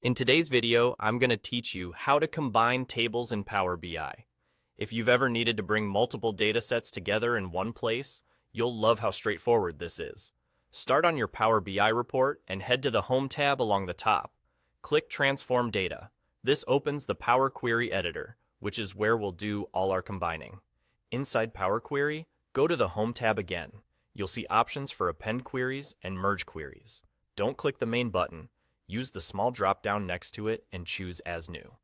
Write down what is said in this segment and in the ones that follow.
In today's video, I'm going to teach you how to combine tables in Power BI. If you've ever needed to bring multiple datasets together in one place, you'll love how straightforward this is. Start on your Power BI report and head to the Home tab along the top. Click Transform Data. This opens the Power Query Editor, which is where we'll do all our combining. Inside Power Query, go to the Home tab again. You'll see options for append queries and merge queries. Don't click the main button. Use the small drop-down next to it and choose As New.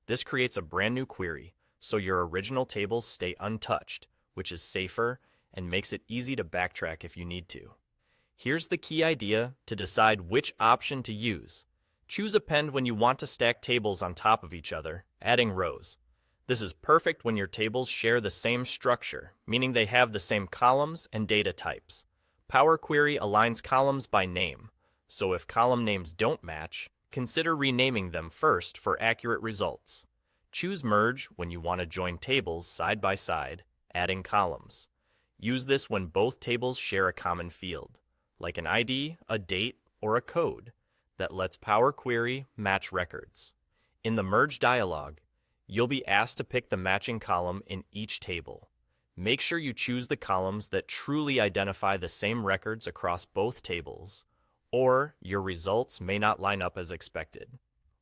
This creates a brand new query, so your original tables stay untouched, which is safer and makes it easy to backtrack if you need to. Here's the key idea to decide which option to use. Choose Append when you want to stack tables on top of each other, adding rows. This is perfect when your tables share the same structure, meaning they have the same columns and data types. Power Query aligns columns by name, so if column names don't match, consider renaming them first for accurate results. Choose Merge when you want to join tables side by side, adding columns. Use this when both tables share a common field, like an ID, a date, or a code, that lets Power Query match records. In the Merge dialog, you'll be asked to pick the matching column in each table. Make sure you choose the columns that truly identify the same records across both tables, or your results may not line up as expected.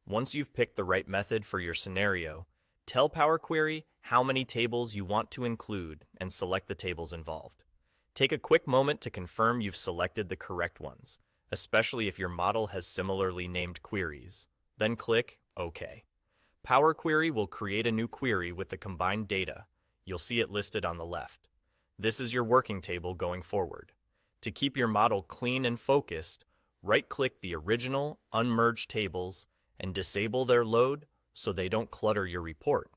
Once you've picked the right method for your scenario, tell Power Query how many tables you want to include and select the tables involved. Take a quick moment to confirm you've selected the correct ones, especially if your model has similarly named queries. Then click OK. Power Query will create a new query with the combined data. You'll see it listed on the left. This is your working table going forward. To keep your model clean and focused, right-click the original, unmerged tables and disable their load so they don't clutter your report.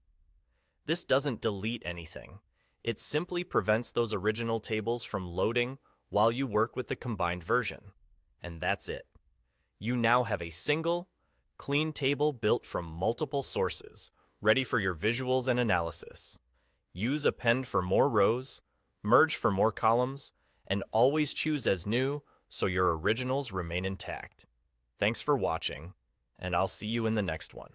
This doesn't delete anything. It simply prevents those original tables from loading while you work with the combined version. And that's it. You now have a single, clean table built from multiple sources, ready for your visuals and analysis. Use Append for more rows, Merge for more columns, and always choose As New so your originals remain intact. Thanks for watching, and I'll see you in the next one.